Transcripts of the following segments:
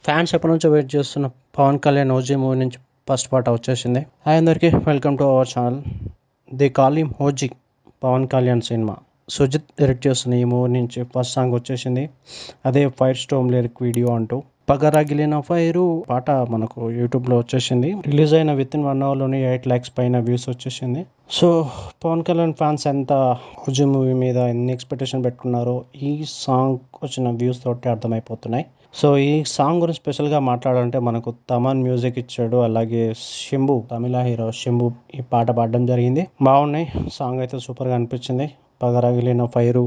Fans ఎప్పటి నుంచో wait చేస్తున్న పవన్ కళ్యాణ్ ఓజీ మూవీ నుంచి ఫస్ట్ పార్ట్ వచ్చేసింది. హాయ్ అందరికీ, welcome to our channel. They call him OG Pawan Kalyan సినిమా. సుజిత్ డైరెక్ట్ చేస్తున్న ఈ మూవీ నుంచి ఫస్ట్ సాంగ్ వచ్చేసింది. అదే ఫైర్ స్టోమ్ లిరిక్ వీడియో అంటూ పగరగిలిన ఫైరు పాట మనకు యూట్యూబ్లో వచ్చేసింది. రిలీజ్ అయిన విత్ ఇన్ 1 అవర్లోనే 8 lakhs పైన వ్యూస్ వచ్చేసింది. సో పవన్ కళ్యాణ్ ఫ్యాన్స్ ఎంత ఓజీ మూవీ మీద ఎన్ని ఎక్స్పెక్టేషన్ పెట్టుకున్నారో ఈ సాంగ్ వచ్చిన వ్యూస్ తోటి అర్థమైపోతున్నాయి. సో ఈ సాంగ్ గురించి స్పెషల్గా మాట్లాడాలంటే మనకు తమన్ మ్యూజిక్ ఇచ్చాడు, అలాగే శంభు తమిళ హీరో శంభు ఈ పాట పాడడం జరిగింది. బాగున్నాయి, సాంగ్ అయితే సూపర్గా అనిపించింది. పగరగిలిన ఫైరు,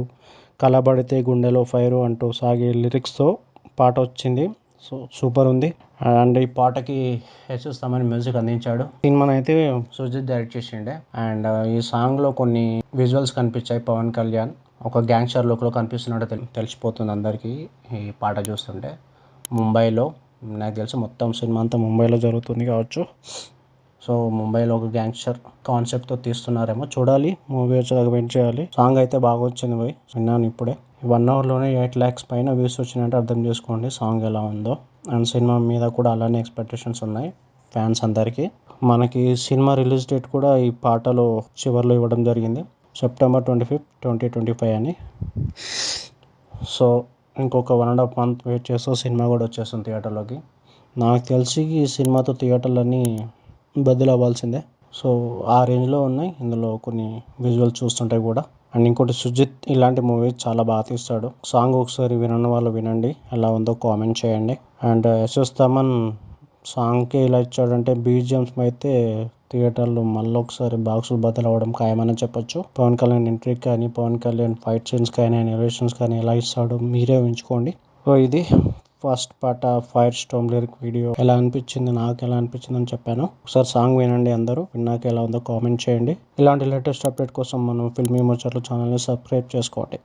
కలబడితే గుండెలో ఫైరు అంటూ సాగే లిరిక్స్తో పాట వచ్చింది. సో సూపర్ ఉంది. అండ్ ఈ పాటకి ఎస్ఎస్ తమన్ మ్యూజిక్ అందించాడు. సినిమాని అయితే సుజిత్ డైరెక్ట్ చేసిండే. అండ్ ఈ సాంగ్లో కొన్ని విజువల్స్ కనిపించాయి. పవన్ కళ్యాణ్ ఒక గ్యాంగ్స్టర్ లుక్లో కనిపిస్తున్నట్టు తెలిసిపోతుంది అందరికీ ఈ పాట చూస్తుంటే. ముంబైలో నాకు తెలిసి మొత్తం సినిమా అంతా ముంబైలో జరుగుతుంది కావచ్చు. సో ముంబైలో ఒక గ్యాంగ్స్టర్ కాన్సెప్ట్తో తీస్తున్నారేమో, చూడాలి. మూవీ వచ్చేదాకా వెయిట్ చేయాలి. సాంగ్ అయితే బాగా వచ్చింది పోయి విన్నాను ఇప్పుడే. 1 అవర్లోనే 8 lakhs పైన వ్యూస్ వచ్చినట్టు అర్థం చేసుకోండి సాంగ్ ఎలా ఉందో. అండ్ సినిమా మీద కూడా అలానే ఎక్స్పెక్టేషన్స్ ఉన్నాయి ఫ్యాన్స్ అందరికీ. మనకి సినిమా రిలీజ్ డేట్ కూడా ఈ పాటలో చివరిలో ఇవ్వడం జరిగింది, September 25th, 2025 అని. సో ఇంకొక 1.5 month వెయిట్ చేస్తూ సినిమా కూడా వచ్చేస్తుంది థియేటర్లోకి. నాకు తెలిసి ఈ సినిమాతో థియేటర్లన్నీ బద్దలు అవ్వాల్సిందే. సో ఆ రేంజ్లో ఉన్నాయి ఇందులో కొన్ని విజువల్స్ చూస్తుంటే కూడా. అండ్ ఇంకోటి, సుజిత్ ఇలాంటి మూవీస్ చాలా బాగా తీస్తాడు. సాంగ్ ఒకసారి వినని వాళ్ళు వినండి, ఎలా ఉందో కామెంట్ చేయండి. అండ్ ఎస్ఎస్ తమన్ సాంగ్కి ఇలా ఇచ్చాడంటే బీజిఎమ్స్ అయితే థియేటర్లో మళ్ళీ ఒకసారి బాక్సులు బద్దలు అవ్వడం ఖాయమని చెప్పొచ్చు. పవన్ కళ్యాణ్ ఎంట్రీ కానీ, పవన్ కళ్యాణ్ ఫైట్ సీన్స్ కానీ, ఎలివేషన్స్ కానీ ఎలా ఇస్తాడో మీరే ఊహించుకోండి. సో ఇది ఫస్ట్ పాట ఫైర్ స్టోమ్ లిరిక్ వీడియో. ఎలా అనిపించింది, నాకు ఎలా అనిపించింది అని చెప్పాను. ఒకసారి సాంగ్ వినండి అందరూ, విన్నాక ఎలా ఉందో కామెంట్ చేయండి. ఇలాంటి లేటెస్ట్ అప్డేట్ కోసం మనం ఫిల్మీ ముచ్చట్లు ఛానల్ని సబ్స్క్రైబ్ చేసుకోండి.